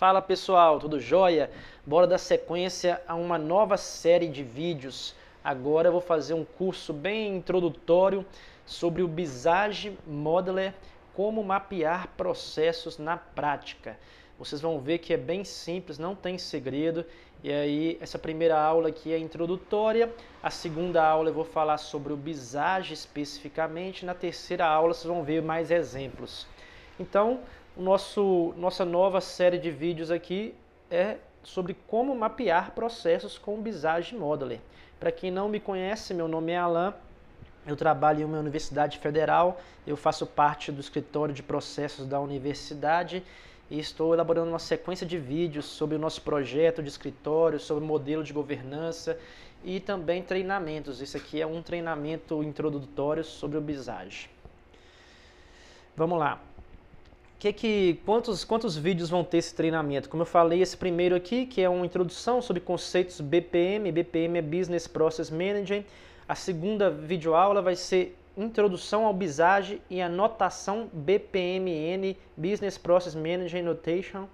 Fala pessoal, tudo jóia? Bora dar sequência a uma nova série de vídeos. Agora eu vou fazer um curso bem introdutório sobre o Visage Modeler, como mapear processos na prática. Vocês vão ver que é bem simples, não tem segredo. E aí, essa primeira aula aqui é introdutória. A segunda aula eu vou falar sobre o Visage especificamente. Na terceira aula vocês vão ver mais exemplos. Então, nossa nova série de vídeos aqui é sobre como mapear processos com o Visage Modeler. Para quem não me conhece, meu nome é Alan, eu trabalho em uma universidade federal, eu faço parte do escritório de processos da universidade e estou elaborando uma sequência de vídeos sobre o nosso projeto de escritório, sobre o modelo de governança e também treinamentos. Esse aqui é um treinamento introdutório sobre o Visage. Vamos lá. Quantos vídeos vão ter esse treinamento? Como eu falei, esse primeiro aqui, que é uma introdução sobre conceitos BPM. BPM é Business Process Manager. A segunda videoaula vai ser introdução ao Visage e a notação BPMN, Business Process Manager Notation,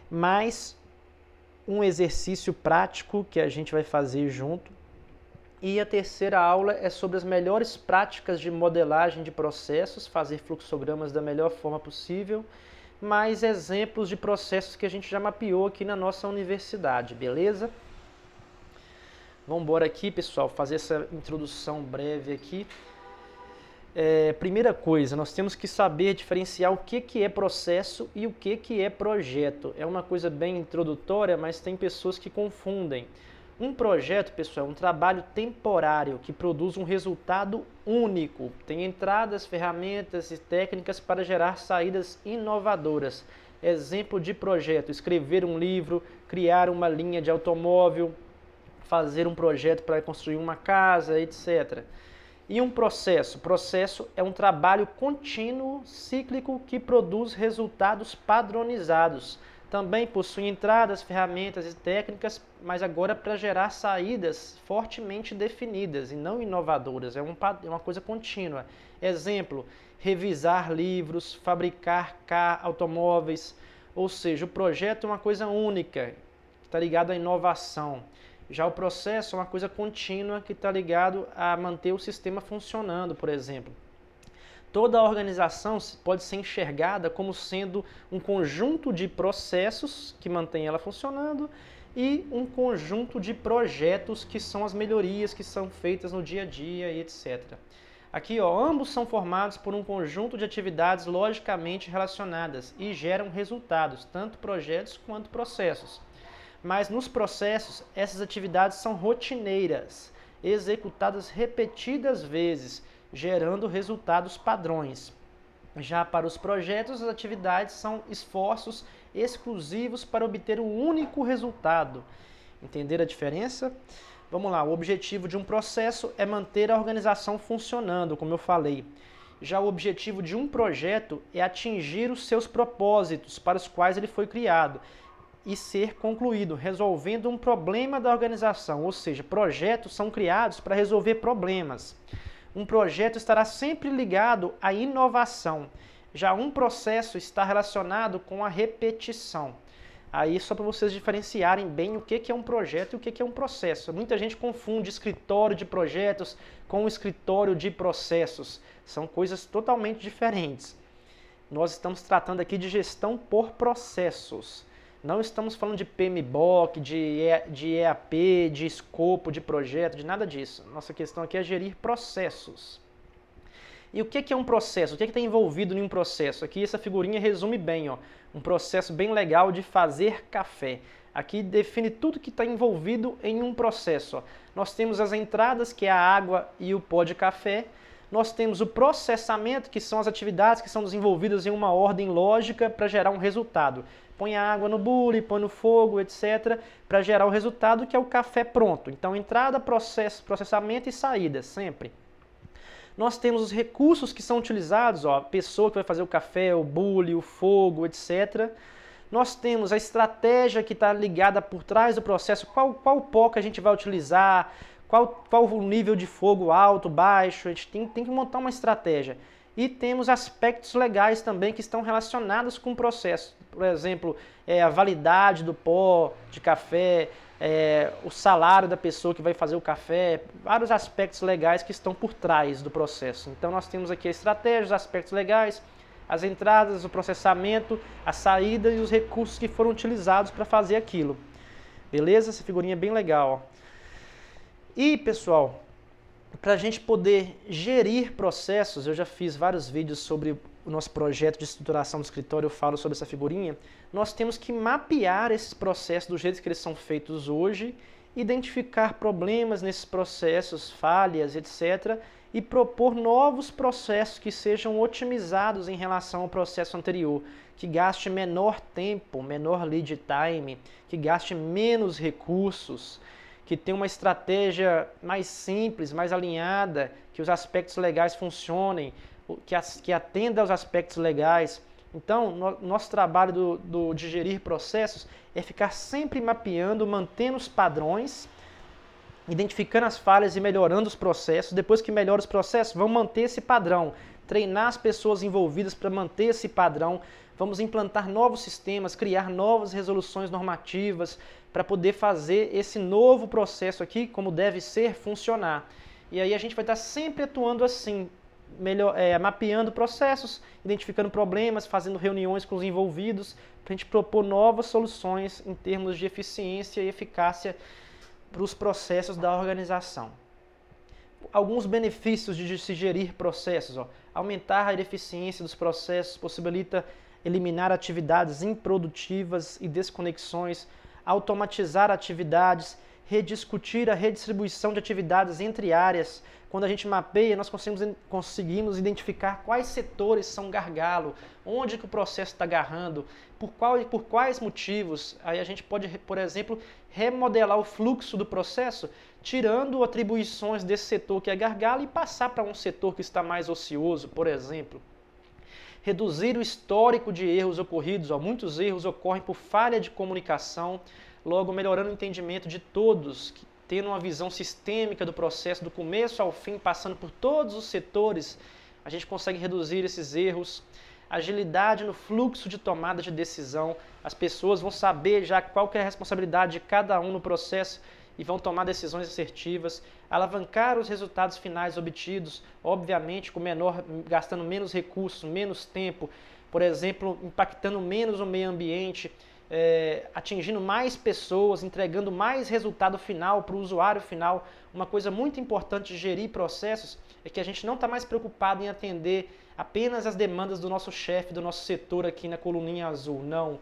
mais um exercício prático que a gente vai fazer junto. E a terceira aula é sobre as melhores práticas de modelagem de processos, fazer fluxogramas da melhor forma possível, mais exemplos de processos que a gente já mapeou aqui na nossa universidade, beleza? Vamos embora aqui, pessoal, fazer essa introdução breve aqui. Primeira coisa, nós temos que saber diferenciar o que é processo e o que é projeto. É uma coisa bem introdutória, mas tem pessoas que confundem. Um projeto, pessoal, é um trabalho temporário que produz um resultado único. Tem entradas, ferramentas e técnicas para gerar saídas inovadoras. Exemplo de projeto: escrever um livro, criar uma linha de automóvel, fazer um projeto para construir uma casa, etc. E um processo? Processo é um trabalho contínuo, cíclico, que produz resultados padronizados. Também possui entradas, ferramentas e técnicas, mas agora para gerar saídas fortemente definidas e não inovadoras. É uma coisa contínua. Exemplo: revisar livros, fabricar automóveis. Ou seja, o projeto é uma coisa única, que está ligado à inovação. Já o processo é uma coisa contínua que está ligado a manter o sistema funcionando, por exemplo. Toda a organização pode ser enxergada como sendo um conjunto de processos que mantém ela funcionando e um conjunto de projetos que são as melhorias que são feitas no dia a dia e etc. Aqui, ó, ambos são formados por um conjunto de atividades logicamente relacionadas e geram resultados, tanto projetos quanto processos. Mas nos processos, essas atividades são rotineiras, executadas repetidas vezes, gerando resultados padrões. Já para os projetos, as atividades são esforços exclusivos para obter um único resultado. Entenderam a diferença? Vamos lá, o objetivo de um processo é manter a organização funcionando, como eu falei. Já o objetivo de um projeto é atingir os seus propósitos para os quais ele foi criado e ser concluído, resolvendo um problema da organização, ou seja, projetos são criados para resolver problemas. Um projeto estará sempre ligado à inovação. Já um processo está relacionado com a repetição. Aí só para vocês diferenciarem bem o que é um projeto e o que é um processo. Muita gente confunde escritório de projetos com escritório de processos. São coisas totalmente diferentes. Nós estamos tratando aqui de gestão por processos. Não estamos falando de PMBOK, de EAP, de escopo, de projeto, de nada disso. Nossa questão aqui é gerir processos. E o que é um processo? O que está envolvido em um processo? Aqui essa figurinha resume bem, ó, um processo bem legal de fazer café. Aqui define tudo que está envolvido em um processo. Ó. Nós temos as entradas, que é a água e o pó de café. Nós temos o processamento, que são as atividades que são desenvolvidas em uma ordem lógica para gerar um resultado. Põe a água no bule, põe no fogo, etc., para gerar o resultado que é o café pronto. Então, entrada, processo, processamento e saída, sempre. Nós temos os recursos que são utilizados, ó, a pessoa que vai fazer o café, o bule, o fogo, etc. Nós temos a estratégia que está ligada por trás do processo, qual pó que a gente vai utilizar, qual o nível de fogo alto, baixo, a gente tem que montar uma estratégia. E temos aspectos legais também que estão relacionados com o processo. Por exemplo, a validade do pó de café, o salário da pessoa que vai fazer o café, vários aspectos legais que estão por trás do processo. Então nós temos aqui a estratégia, os aspectos legais, as entradas, o processamento, a saída e os recursos que foram utilizados para fazer aquilo. Beleza? Essa figurinha é bem legal. Ó. E, pessoal, para a gente poder gerir processos, eu já fiz vários vídeos sobre o nosso projeto de estruturação do escritório, eu falo sobre essa figurinha, nós temos que mapear esses processos do jeito que eles são feitos hoje, identificar problemas nesses processos, falhas, etc., e propor novos processos que sejam otimizados em relação ao processo anterior, que gaste menor tempo, menor lead time, que gaste menos recursos, que tenha uma estratégia mais simples, mais alinhada, que os aspectos legais funcionem, que atenda aos aspectos legais. Então, nosso trabalho de gerir processos é ficar sempre mapeando, mantendo os padrões, identificando as falhas e melhorando os processos. Depois que melhora os processos, vamos manter esse padrão, treinar as pessoas envolvidas para manter esse padrão, vamos implantar novos sistemas, criar novas resoluções normativas para poder fazer esse novo processo aqui, como deve ser, funcionar. E aí a gente vai estar sempre atuando assim, mapeando processos, identificando problemas, fazendo reuniões com os envolvidos, para a gente propor novas soluções em termos de eficiência e eficácia para os processos da organização. Alguns benefícios de se gerir processos. Aumentar a eficiência dos processos, possibilita eliminar atividades improdutivas e desconexões, automatizar atividades, rediscutir a redistribuição de atividades entre áreas. Quando a gente mapeia, nós conseguimos identificar quais setores são gargalo, onde que o processo está agarrando, por quais motivos. Aí a gente pode, por exemplo, remodelar o fluxo do processo, tirando atribuições desse setor que é gargalo e passar para um setor que está mais ocioso, por exemplo. Reduzir o histórico de erros ocorridos. Muitos erros ocorrem por falha de comunicação, logo melhorando o entendimento de todos, tendo uma visão sistêmica do processo, do começo ao fim, passando por todos os setores, a gente consegue reduzir esses erros. Agilidade no fluxo de tomada de decisão, as pessoas vão saber já qual que é a responsabilidade de cada um no processo e vão tomar decisões assertivas. Alavancar os resultados finais obtidos, obviamente gastando menos recursos, menos tempo, por exemplo, impactando menos o meio ambiente, atingindo mais pessoas, entregando mais resultado final para o usuário final. Uma coisa muito importante de gerir processos é que a gente não está mais preocupado em atender apenas as demandas do nosso chefe, do nosso setor aqui na coluninha azul. Não.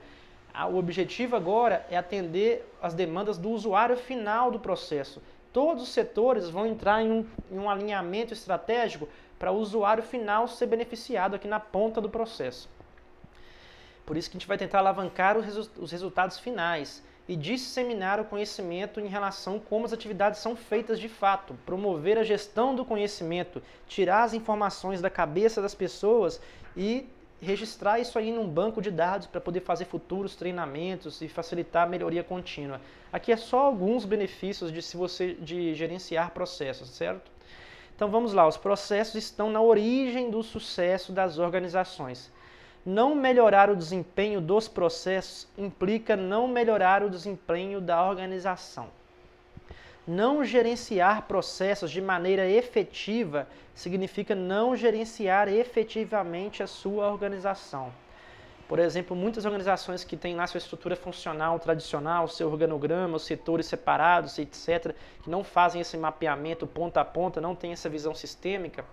O objetivo agora é atender as demandas do usuário final do processo. Todos os setores vão entrar em um alinhamento estratégico para o usuário final ser beneficiado aqui na ponta do processo. Por isso que a gente vai tentar alavancar os resultados finais e disseminar o conhecimento em relação a como as atividades são feitas de fato, promover a gestão do conhecimento, tirar as informações da cabeça das pessoas e registrar isso aí num banco de dados para poder fazer futuros treinamentos e facilitar a melhoria contínua. Aqui é só alguns benefícios de gerenciar processos, certo? Então vamos lá, os processos estão na origem do sucesso das organizações. Não melhorar o desempenho dos processos implica não melhorar o desempenho da organização. Não gerenciar processos de maneira efetiva significa não gerenciar efetivamente a sua organização. Por exemplo, muitas organizações que têm lá sua estrutura funcional tradicional, seu organograma, os setores separados, etc., que não fazem esse mapeamento ponta a ponta, não têm essa visão sistêmica,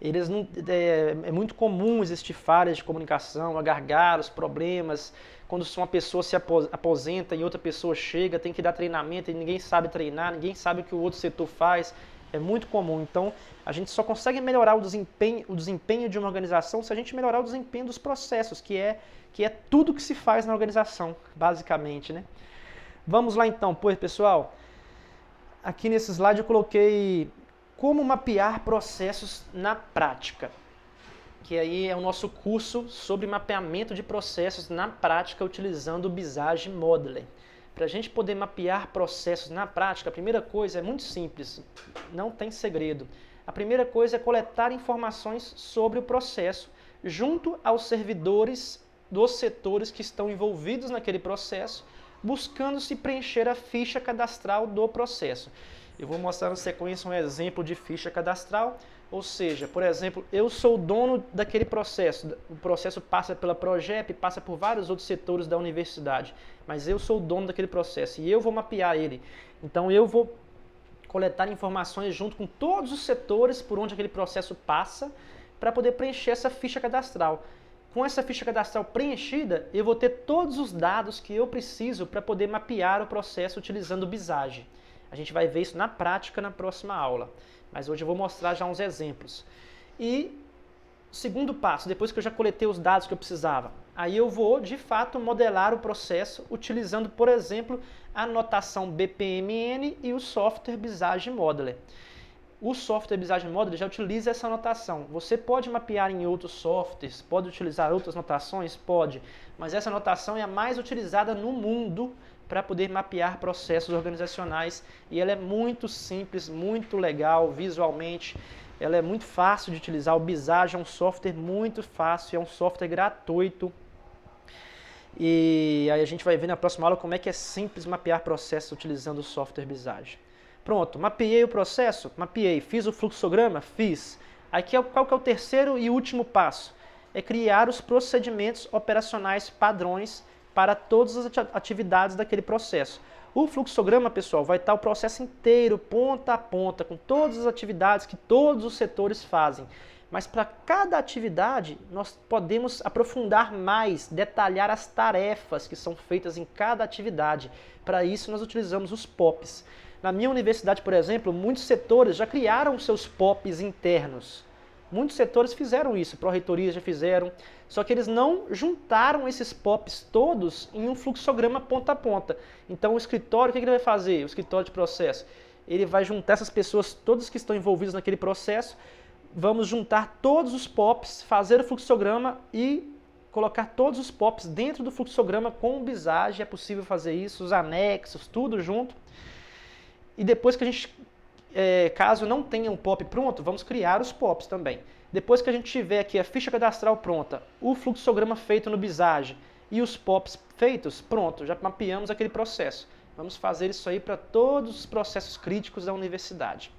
é muito comum existir falhas de comunicação, gargalos, problemas, quando uma pessoa se aposenta e outra pessoa chega, tem que dar treinamento e ninguém sabe treinar, ninguém sabe o que o outro setor faz, é muito comum. Então, a gente só consegue melhorar o desempenho de uma organização se a gente melhorar o desempenho dos processos, que é tudo que se faz na organização, basicamente, né? Vamos lá então, pois, pessoal, aqui nesse slide eu coloquei como mapear processos na prática, que aí é o nosso curso sobre mapeamento de processos na prática utilizando o Visage Modeler. Para a gente poder mapear processos na prática, a primeira coisa é muito simples, não tem segredo. A primeira coisa é coletar informações sobre o processo junto aos servidores dos setores que estão envolvidos naquele processo, buscando se preencher a ficha cadastral do processo. Eu vou mostrar na sequência um exemplo de ficha cadastral, ou seja, por exemplo, eu sou o dono daquele processo, o processo passa pela Progep, passa por vários outros setores da universidade, mas eu sou o dono daquele processo e eu vou mapear ele. Então eu vou coletar informações junto com todos os setores por onde aquele processo passa, para poder preencher essa ficha cadastral. Com essa ficha cadastral preenchida, eu vou ter todos os dados que eu preciso para poder mapear o processo utilizando o Visage. A gente vai ver isso na prática na próxima aula, mas hoje eu vou mostrar já uns exemplos. E segundo passo, depois que eu já coletei os dados que eu precisava, aí eu vou, de fato, modelar o processo utilizando, por exemplo, a notação BPMN e o software Visage Modeler. O software Visage Modeler já utiliza essa notação. Você pode mapear em outros softwares, pode utilizar outras notações? Pode, mas essa notação é a mais utilizada no mundo para poder mapear processos organizacionais e ela é muito simples, muito legal visualmente, ela é muito fácil de utilizar. O Visage é um software muito fácil, é um software gratuito. E aí a gente vai ver na próxima aula como é que é simples mapear processos utilizando o software Visage. Pronto, mapeei o processo? Mapeei. Fiz o fluxograma? Fiz. Aqui qual que é o terceiro e último passo? É criar os procedimentos operacionais padrões para todas as atividades daquele processo. O fluxograma, pessoal, vai estar o processo inteiro, ponta a ponta, com todas as atividades que todos os setores fazem. Mas para cada atividade, nós podemos aprofundar mais, detalhar as tarefas que são feitas em cada atividade. Para isso, nós utilizamos os POPs. Na minha universidade, por exemplo, muitos setores já criaram seus POPs internos. Muitos setores fizeram isso, pró-reitorias já fizeram, só que eles não juntaram esses POPs todos em um fluxograma ponta a ponta. Então o escritório, o que ele vai fazer? O escritório de processo, ele vai juntar essas pessoas, todas que estão envolvidas naquele processo, vamos juntar todos os POPs, fazer o fluxograma e colocar todos os POPs dentro do fluxograma com o Visage. É possível fazer isso, os anexos, tudo junto. E depois que a gente, caso não tenha um POP pronto, vamos criar os POPs também. Depois que a gente tiver aqui a ficha cadastral pronta, o fluxograma feito no Visage e os POPs feitos, pronto, já mapeamos aquele processo. Vamos fazer isso aí para todos os processos críticos da universidade.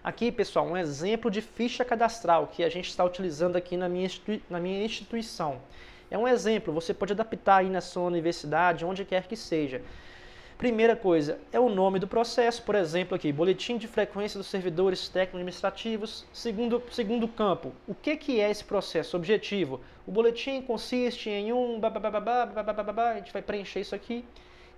Aqui, pessoal, um exemplo de ficha cadastral que a gente está utilizando aqui na minha instituição. É um exemplo, você pode adaptar aí na sua universidade, onde quer que seja. Primeira coisa é o nome do processo, por exemplo aqui, boletim de frequência dos servidores técnico-administrativos. Segundo campo, o que é esse processo? Objetivo, o boletim consiste em a gente vai preencher isso aqui.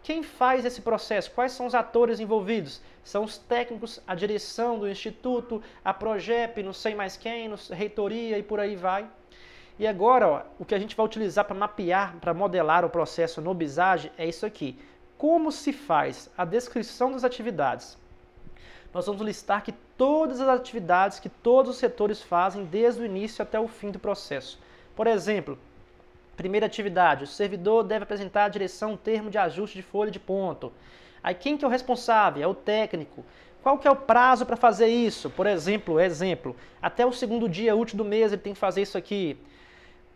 Quem faz esse processo? Quais são os atores envolvidos? São os técnicos, a direção do instituto, a Progep, não sei mais quem, a reitoria e por aí vai. E agora, ó, o que a gente vai utilizar para mapear, para modelar o processo no Visage é isso aqui. Como se faz a descrição das atividades? Nós vamos listar que todas as atividades que todos os setores fazem desde o início até o fim do processo. Por exemplo, primeira atividade, o servidor deve apresentar à direção um termo de ajuste de folha de ponto. Aí quem que é o responsável? É o técnico. Qual que é o prazo para fazer isso? Por exemplo, até o segundo dia útil do mês ele tem que fazer isso aqui.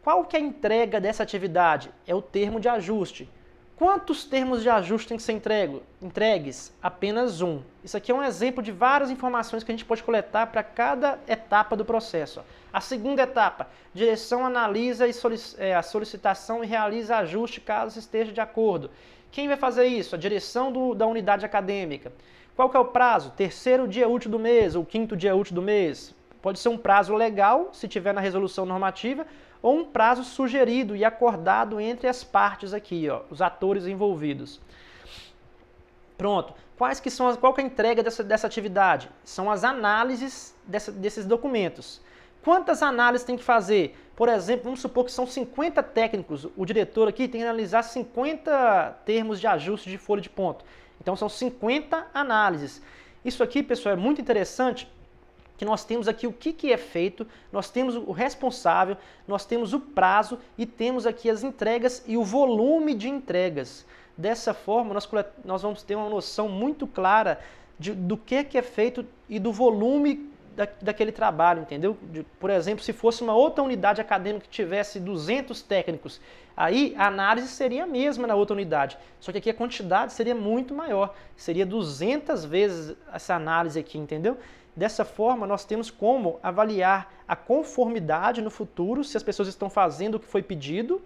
Qual que é a entrega dessa atividade? É o termo de ajuste. Quantos termos de ajuste têm que ser entregues? Apenas um. Isso aqui é um exemplo de várias informações que a gente pode coletar para cada etapa do processo. A segunda etapa, direção analisa a solicitação e realiza ajuste caso esteja de acordo. Quem vai fazer isso? A direção da unidade acadêmica. Qual que é o prazo? Terceiro dia útil do mês ou quinto dia útil do mês. Pode ser um prazo legal, se tiver na resolução normativa, ou um prazo sugerido e acordado entre as partes aqui, ó, os atores envolvidos. Pronto. Qual que é a entrega dessa atividade? São as análises desses documentos. Quantas análises tem que fazer? Por exemplo, vamos supor que são 50 técnicos. O diretor aqui tem que analisar 50 termos de ajuste de folha de ponto. Então são 50 análises. Isso aqui, pessoal, é muito interessante, que nós temos aqui o que é feito, nós temos o responsável, nós temos o prazo e temos aqui as entregas e o volume de entregas. Dessa forma, nós vamos ter uma noção muito clara do que é feito e do volume daquele trabalho, entendeu? Por exemplo, se fosse uma outra unidade acadêmica que tivesse 200 técnicos, aí a análise seria a mesma na outra unidade, só que aqui a quantidade seria muito maior, seria 200 vezes essa análise aqui, entendeu? Dessa forma, nós temos como avaliar a conformidade no futuro, se as pessoas estão fazendo o que foi pedido,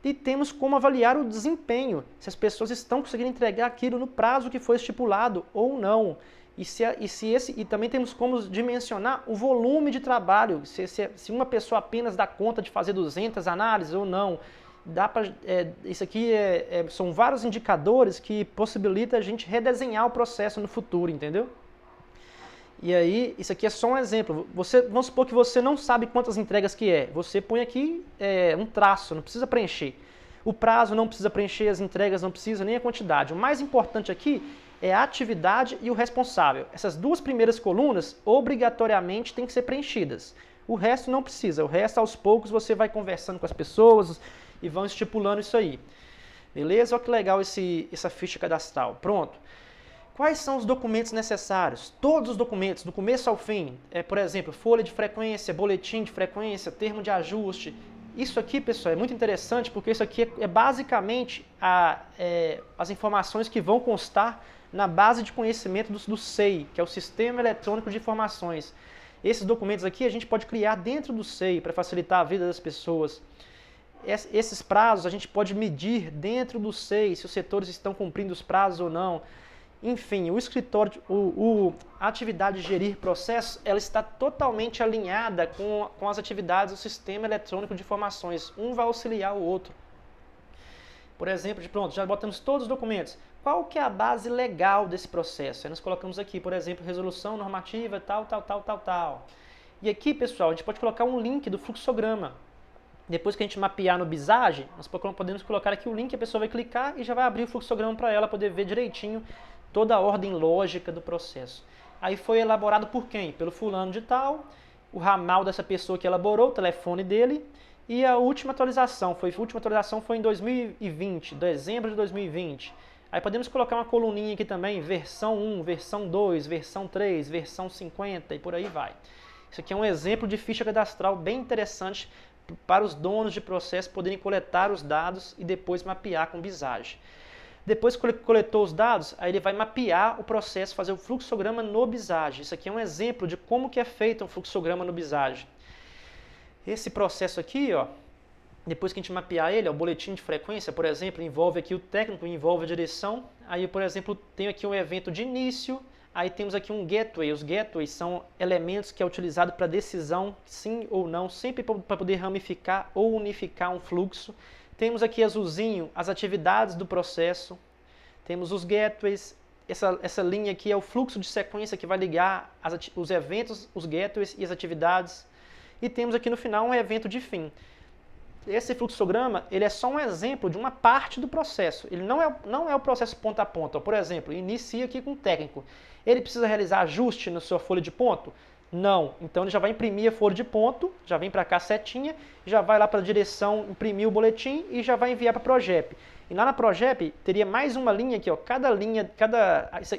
e temos como avaliar o desempenho, se as pessoas estão conseguindo entregar aquilo no prazo que foi estipulado ou não. E também temos como dimensionar o volume de trabalho, se uma pessoa apenas dá conta de fazer 200 análises ou não. Isso aqui são vários indicadores que possibilitam a gente redesenhar o processo no futuro, entendeu? E aí, isso aqui é só um exemplo. Vamos supor que você não sabe quantas entregas que é. Você põe aqui um traço, não precisa preencher. O prazo não precisa preencher, as entregas não precisa, nem a quantidade. O mais importante aqui é a atividade e o responsável. Essas duas primeiras colunas, obrigatoriamente, têm que ser preenchidas. O resto não precisa. O resto, aos poucos, você vai conversando com as pessoas e vão estipulando isso aí. Beleza? Olha que legal essa ficha cadastral. Pronto. Quais são os documentos necessários? Todos os documentos, do começo ao fim. Por exemplo, folha de frequência, boletim de frequência, termo de ajuste. Isso aqui, pessoal, é muito interessante porque isso aqui é basicamente as informações que vão constar na base de conhecimento do SEI, que é o Sistema Eletrônico de Informações. Esses documentos aqui a gente pode criar dentro do SEI para facilitar a vida das pessoas. Esses prazos a gente pode medir dentro do SEI, se os setores estão cumprindo os prazos ou não. Enfim, o escritório, a atividade de gerir processos, ela está totalmente alinhada com as atividades do Sistema Eletrônico de Informações. Um vai auxiliar o outro. Por exemplo, pronto, já botamos todos os documentos. Qual que é a base legal desse processo? Aí nós colocamos aqui, por exemplo, resolução normativa, tal. E aqui, pessoal, a gente pode colocar um link do fluxograma. Depois que a gente mapear no Visage, nós podemos colocar aqui o link, a pessoa vai clicar e já vai abrir o fluxograma para ela poder ver direitinho toda a ordem lógica do processo. Aí foi elaborado por quem? Pelo fulano de tal, o ramal dessa pessoa que elaborou, o telefone dele, e a última atualização foi em 2020, dezembro de 2020. Aí podemos colocar uma coluninha aqui também, versão 1, versão 2, versão 3, versão 50 e por aí vai. Isso aqui é um exemplo de ficha cadastral bem interessante para os donos de processo poderem coletar os dados e depois mapear com Visage. Depois que coletou os dados, aí ele vai mapear o processo, fazer o fluxograma no Visage. Isso aqui é um exemplo de como que é feito um fluxograma no Visage. Esse processo aqui, ó, depois que a gente mapear ele, ó, o boletim de frequência, por exemplo, envolve aqui o técnico, envolve a direção. Aí, por exemplo, tem aqui um evento de início, aí temos aqui um gateway. Os gateways são elementos que é utilizado para decisão, sim ou não, sempre para poder ramificar ou unificar um fluxo. Temos aqui azulzinho as atividades do processo, temos os gateways, essa linha aqui é o fluxo de sequência que vai ligar os eventos, os gateways e as atividades. E temos aqui no final um evento de fim. Esse fluxograma ele é só um exemplo de uma parte do processo, ele não é o processo ponta a ponta. Por exemplo, inicia aqui com o técnico, ele precisa realizar ajuste na sua folha de ponto? Não, então ele já vai imprimir a folha de ponto, já vem para cá setinha, já vai lá para a direção imprimir o boletim e já vai enviar para a Progep. E lá na Progep teria mais uma linha aqui, ó,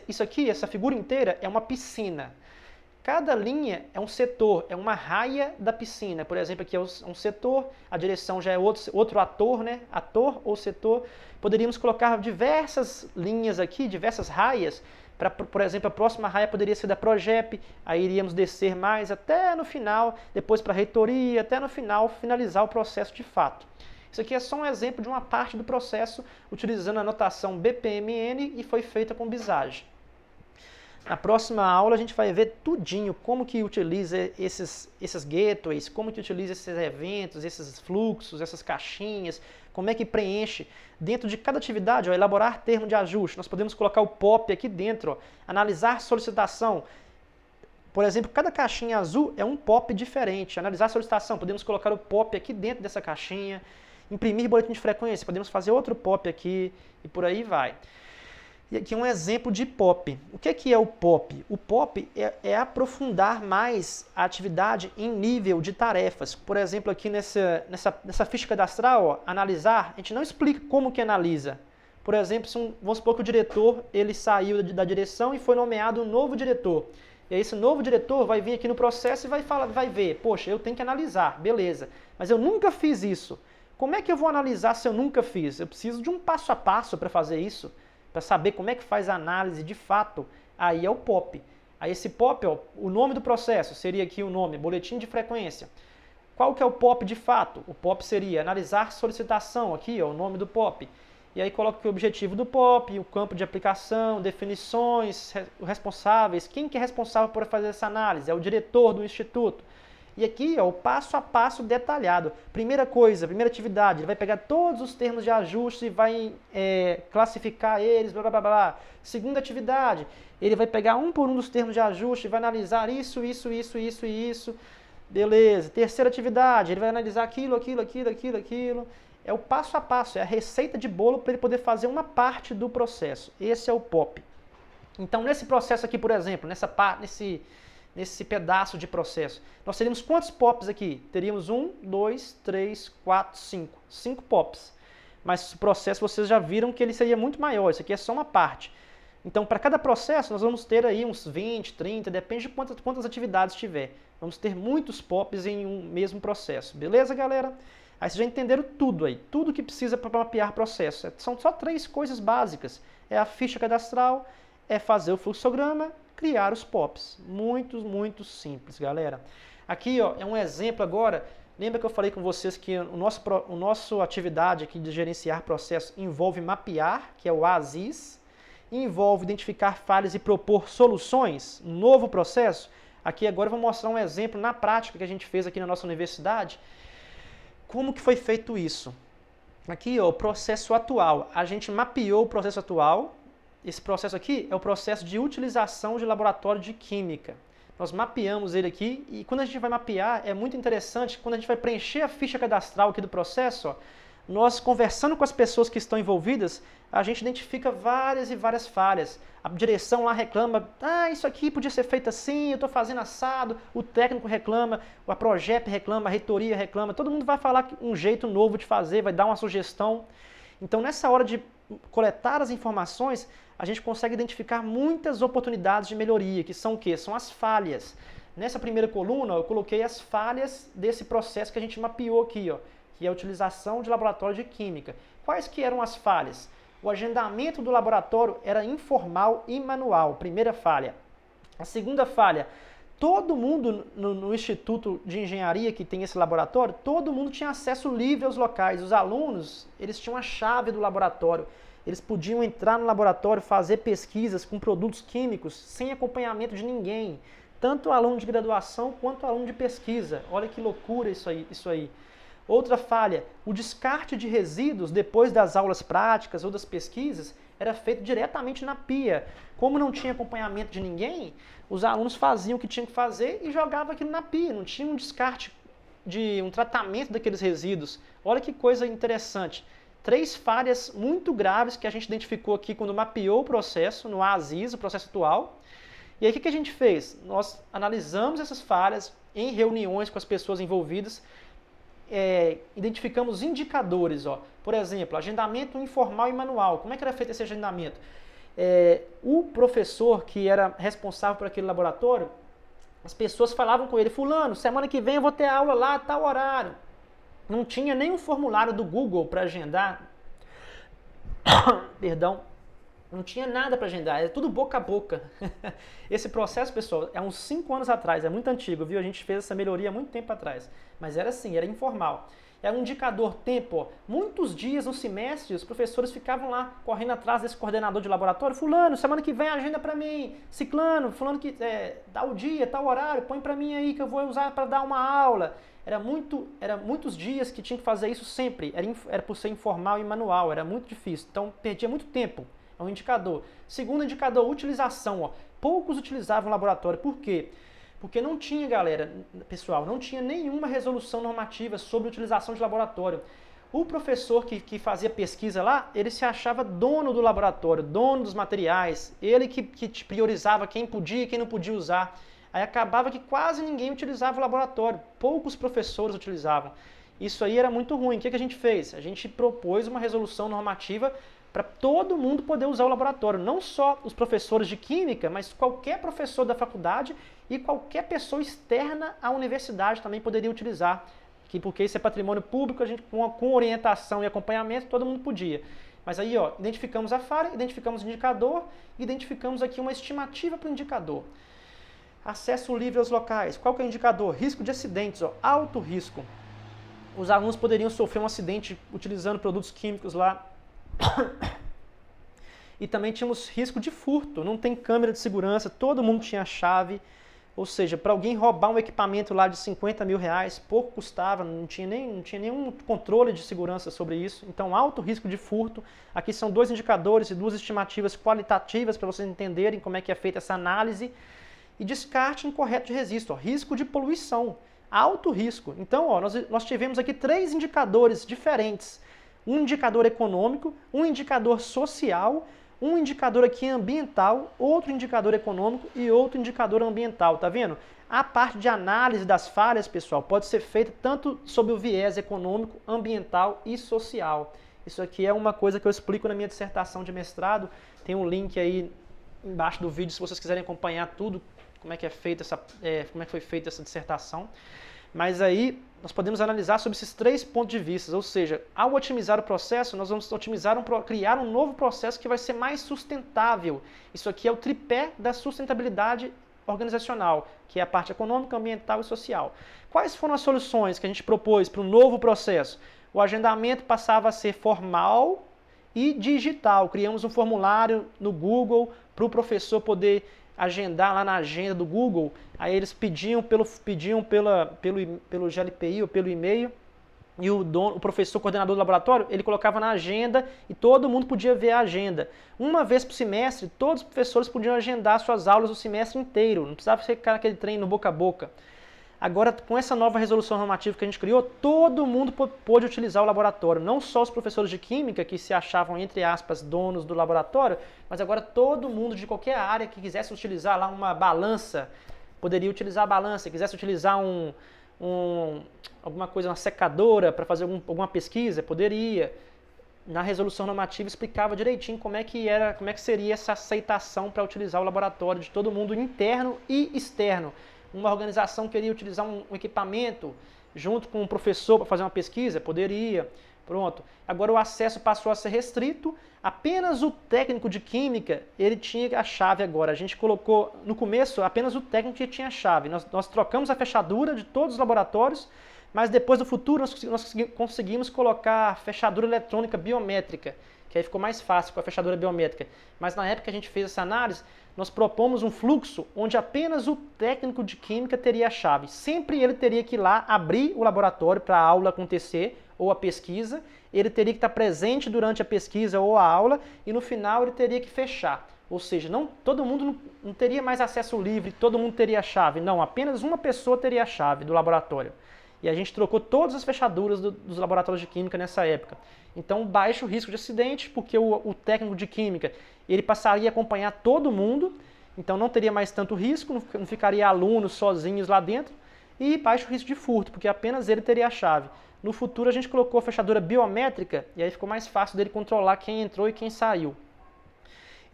isso aqui, essa figura inteira é uma piscina. Cada linha é um setor, é uma raia da piscina. Por exemplo, aqui é um setor, a direção já é outro ator, né? Ator ou setor. Poderíamos colocar diversas linhas aqui, diversas raias. Por exemplo, a próxima raia poderia ser da Progep, aí iríamos descer mais até no final, depois para a reitoria, até no final finalizar o processo de fato. Isso aqui é só um exemplo de uma parte do processo utilizando a notação BPMN e foi feita com Visage. Na próxima aula a gente vai ver tudinho como que utiliza esses gateways, como que utiliza esses eventos, esses fluxos, essas caixinhas, como é que preenche. Dentro de cada atividade, ó, elaborar termo de ajuste, nós podemos colocar o POP aqui dentro, ó, analisar solicitação. Por exemplo, cada caixinha azul é um POP diferente. Analisar solicitação, podemos colocar o POP aqui dentro dessa caixinha. Imprimir boletim de frequência, podemos fazer outro POP aqui e por aí vai. E aqui um exemplo de POP. O que é o POP? O POP é aprofundar mais a atividade em nível de tarefas. Por exemplo, aqui nessa ficha cadastral, ó, analisar, a gente não explica como que analisa. Por exemplo, vamos supor que o diretor ele saiu da direção e foi nomeado um novo diretor. E aí esse novo diretor vai vir aqui no processo e vai ver, poxa, eu tenho que analisar, beleza, mas eu nunca fiz isso. Como é que eu vou analisar se eu nunca fiz? Eu preciso de um passo a passo para fazer isso, para saber como é que faz a análise de fato. Aí é o POP. Aí esse POP, ó, o nome do processo seria aqui o nome, boletim de frequência. Qual que é o POP de fato? O POP seria analisar solicitação, aqui ó, o nome do POP. E aí coloca aqui o objetivo do POP, o campo de aplicação, definições, responsáveis. Quem que é responsável por fazer essa análise? É o diretor do instituto. E aqui, ó, o passo a passo detalhado. Primeira coisa, primeira atividade, ele vai pegar todos os termos de ajuste e vai classificar eles, blá, blá, blá, blá. Segunda atividade, ele vai pegar um por um dos termos de ajuste e vai analisar isso, isso, isso, isso e isso. Beleza. Terceira atividade, ele vai analisar aquilo, aquilo, aquilo, aquilo, aquilo. É o passo a passo, é a receita de bolo para ele poder fazer uma parte do processo. Esse é o POP. Então, nesse processo aqui, por exemplo, nesse pedaço de processo, nós teríamos quantos POPs aqui? Teríamos 1, 2, 3, 4, 5. 5 POPs. Mas o processo, vocês já viram que ele seria muito maior. Isso aqui é só uma parte. Então, para cada processo, nós vamos ter aí uns 20, 30, depende de quantas atividades tiver. Vamos ter muitos POPs em um mesmo processo. Beleza, galera? Aí vocês já entenderam tudo aí, tudo que precisa para mapear processo. São só 3 coisas básicas. É a ficha cadastral, é fazer o fluxograma, criar os POPs. Muito, muito simples, galera. Aqui ó, é um exemplo agora. Lembra que eu falei com vocês que o nosso atividade aqui de gerenciar processos envolve mapear, que é o ASIS, envolve identificar falhas e propor soluções, um novo processo. Aqui agora eu vou mostrar um exemplo na prática que a gente fez aqui na nossa universidade. Como que foi feito isso? Aqui, ó, o processo atual. A gente mapeou o processo atual. Esse processo aqui é o processo de utilização de laboratório de química. Nós mapeamos ele aqui e quando a gente vai mapear, é muito interessante, quando a gente vai preencher a ficha cadastral aqui do processo, ó, nós conversando com as pessoas que estão envolvidas, a gente identifica várias e várias falhas. A direção lá reclama, isso aqui podia ser feito assim, eu estou fazendo assado, o técnico reclama, a Progep reclama, a reitoria reclama, todo mundo vai falar um jeito novo de fazer, vai dar uma sugestão. Então nessa hora de coletar as informações, a gente consegue identificar muitas oportunidades de melhoria, que são o quê? São as falhas. Nessa primeira coluna, eu coloquei as falhas desse processo que a gente mapeou aqui, ó, que é a utilização de laboratório de química. Quais que eram as falhas? O agendamento do laboratório era informal e manual, primeira falha. A segunda falha, todo mundo no Instituto de Engenharia que tem esse laboratório, todo mundo tinha acesso livre aos locais. Os alunos, eles tinham a chave do laboratório. Eles podiam entrar no laboratório, fazer pesquisas com produtos químicos sem acompanhamento de ninguém. Tanto o aluno de graduação quanto o aluno de pesquisa. Olha que loucura isso aí. Outra falha, o descarte de resíduos depois das aulas práticas ou das pesquisas era feito diretamente na pia. Como não tinha acompanhamento de ninguém, os alunos faziam o que tinham que fazer e jogavam aquilo na pia. Não tinha um descarte, um tratamento daqueles resíduos. Olha que coisa interessante. 3 falhas muito graves que a gente identificou aqui quando mapeou o processo no ASIS, o processo atual. E aí o que a gente fez? Nós analisamos essas falhas em reuniões com as pessoas envolvidas, identificamos indicadores, ó. Por exemplo, agendamento informal e manual. Como é que era feito esse agendamento? O professor que era responsável por aquele laboratório, as pessoas falavam com ele, fulano, semana que vem eu vou ter aula lá a tal horário. Não tinha nenhum formulário do Google para agendar. Perdão. Não tinha nada para agendar, era tudo boca a boca. Esse processo, pessoal, é uns 5 anos atrás, é muito antigo, viu? A gente fez essa melhoria há muito tempo atrás. Mas era assim, era informal. É um indicador tempo, ó. Muitos dias no semestre, os professores ficavam lá, correndo atrás desse coordenador de laboratório. Fulano, semana que vem agenda para mim. Ciclano, fulano que dá o dia, tal horário, põe para mim aí que eu vou usar para dar uma aula. Era muitos dias que tinha que fazer isso sempre. Era por ser informal e manual, era muito difícil. Então, perdia muito tempo. É um indicador. Segundo indicador, utilização. Ó. Poucos utilizavam o laboratório. Por quê? Porque não tinha, galera, pessoal, não tinha nenhuma resolução normativa sobre utilização de laboratório. O professor que fazia pesquisa lá, ele se achava dono do laboratório, dono dos materiais, ele que priorizava quem podia e quem não podia usar. Aí acabava que quase ninguém utilizava o laboratório, poucos professores utilizavam. Isso aí era muito ruim. O que a gente fez? A gente propôs uma resolução normativa para todo mundo poder usar o laboratório, não só os professores de química, mas qualquer professor da faculdade e qualquer pessoa externa à universidade também poderia utilizar, porque isso é patrimônio público, a gente com orientação e acompanhamento todo mundo podia. Mas aí, ó, identificamos a falha, identificamos o indicador, identificamos aqui uma estimativa para o indicador. Acesso livre aos locais. Qual que é o indicador? Risco de acidentes, ó, alto risco. Os alunos poderiam sofrer um acidente utilizando produtos químicos lá. E também tínhamos risco de furto, não tem câmera de segurança, todo mundo tinha chave. Ou seja, para alguém roubar um equipamento lá de 50 mil reais, pouco custava, não tinha nenhum controle de segurança sobre isso. Então, alto risco de furto. Aqui são 2 indicadores e 2 estimativas qualitativas para vocês entenderem como é que é feita essa análise. E descarte incorreto de resíduo, ó, risco de poluição, alto risco. Então, ó, nós tivemos aqui 3 indicadores diferentes. Um indicador econômico, um indicador social, um indicador aqui ambiental, outro indicador econômico e outro indicador ambiental, tá vendo? A parte de análise das falhas, pessoal, pode ser feita tanto sob o viés econômico, ambiental e social. Isso aqui é uma coisa que eu explico na minha dissertação de mestrado, tem um link aí embaixo do vídeo se vocês quiserem acompanhar tudo, como é que foi feita essa dissertação. Mas aí nós podemos analisar sobre esses 3 pontos de vista, ou seja, ao otimizar o processo, nós vamos criar um novo processo que vai ser mais sustentável. Isso aqui é o tripé da sustentabilidade organizacional, que é a parte econômica, ambiental e social. Quais foram as soluções que a gente propôs para o novo processo? O agendamento passava a ser formal e digital. Criamos um formulário no Google para o professor poder agendar lá na agenda do Google, aí eles pediam pelo GLPI ou pelo e-mail, e o professor coordenador do laboratório, ele colocava na agenda e todo mundo podia ver a agenda. Uma vez por semestre, todos os professores podiam agendar suas aulas o semestre inteiro, não precisava ficar naquele trem no boca a boca. Agora, com essa nova resolução normativa que a gente criou, todo mundo pôde utilizar o laboratório. Não só os professores de química, que se achavam, entre aspas, donos do laboratório, mas agora todo mundo de qualquer área que quisesse utilizar lá uma balança, poderia utilizar a balança. Quisesse utilizar alguma coisa, uma secadora para fazer alguma pesquisa, poderia. Na resolução normativa explicava direitinho como é que seria essa aceitação para utilizar o laboratório de todo mundo interno e externo. Uma organização queria utilizar um equipamento junto com um professor para fazer uma pesquisa, poderia. Pronto. Agora o acesso passou a ser restrito, apenas o técnico de química, ele tinha a chave agora. A gente colocou, no começo, apenas o técnico que tinha a chave. Nós trocamos a fechadura de todos os laboratórios, mas depois, no futuro, nós conseguimos colocar a fechadura eletrônica biométrica, que aí ficou mais fácil com a fechadura biométrica. Mas na época que a gente fez essa análise, nós propomos um fluxo onde apenas o técnico de química teria a chave. Sempre ele teria que ir lá abrir o laboratório para a aula acontecer, ou a pesquisa, ele teria que estar presente durante a pesquisa ou a aula, e no final ele teria que fechar. Ou seja, todo mundo não teria mais acesso livre, todo mundo teria a chave. Não, apenas uma pessoa teria a chave do laboratório. E a gente trocou todas as fechaduras dos laboratórios de química nessa época. Então, baixo risco de acidente, porque o técnico de química ele passaria a acompanhar todo mundo, então não teria mais tanto risco, não ficaria alunos sozinhos lá dentro, e baixo risco de furto, porque apenas ele teria a chave. No futuro, a gente colocou a fechadura biométrica, e aí ficou mais fácil dele controlar quem entrou e quem saiu.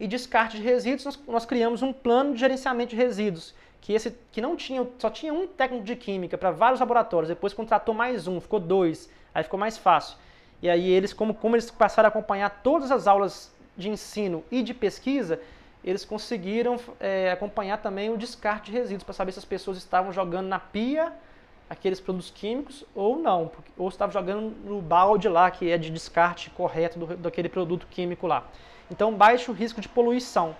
E descarte de resíduos, nós criamos um plano de gerenciamento de resíduos, que não tinha, só tinha um técnico de química para vários laboratórios, depois contratou mais um, ficou 2, aí ficou mais fácil. E aí eles, como eles passaram a acompanhar todas as aulas de ensino e de pesquisa, eles conseguiram acompanhar também o descarte de resíduos, para saber se as pessoas estavam jogando na pia aqueles produtos químicos ou não, ou estavam jogando no balde lá, que é de descarte correto daquele produto químico lá. Então, baixo risco de poluição.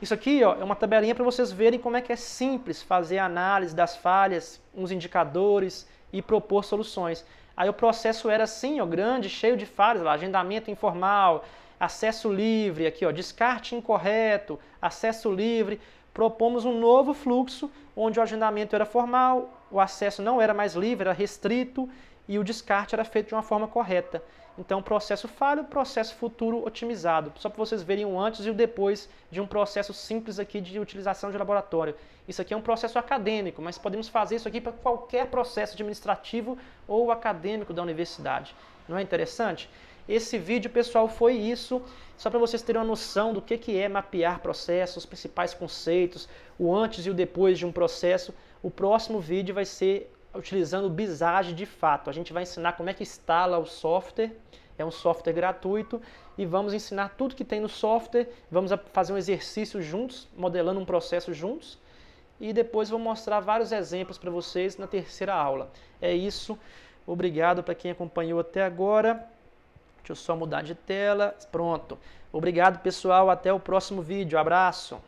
Isso aqui, ó, é uma tabelinha para vocês verem como é que é simples fazer a análise das falhas, uns indicadores e propor soluções. Aí o processo era assim, ó, grande, cheio de falhas, lá, agendamento informal, acesso livre, aqui, ó, descarte incorreto, acesso livre. Propomos um novo fluxo onde o agendamento era formal, o acesso não era mais livre, era restrito e o descarte era feito de uma forma correta. Então, processo falho, processo futuro otimizado. Só para vocês verem o antes e o depois de um processo simples aqui de utilização de laboratório. Isso aqui é um processo acadêmico, mas podemos fazer isso aqui para qualquer processo administrativo ou acadêmico da universidade. Não é interessante? Esse vídeo, pessoal, foi isso, só para vocês terem uma noção do que é mapear processos, os principais conceitos, o antes e o depois de um processo. O próximo vídeo vai ser utilizando o Visage de fato. A gente vai ensinar como é que instala o software, é um software gratuito, e vamos ensinar tudo que tem no software, vamos fazer um exercício juntos, modelando um processo juntos, e depois vou mostrar vários exemplos para vocês na terceira aula. É isso, obrigado para quem acompanhou até agora. Deixa eu só mudar de tela, pronto. Obrigado, pessoal, até o próximo vídeo, abraço!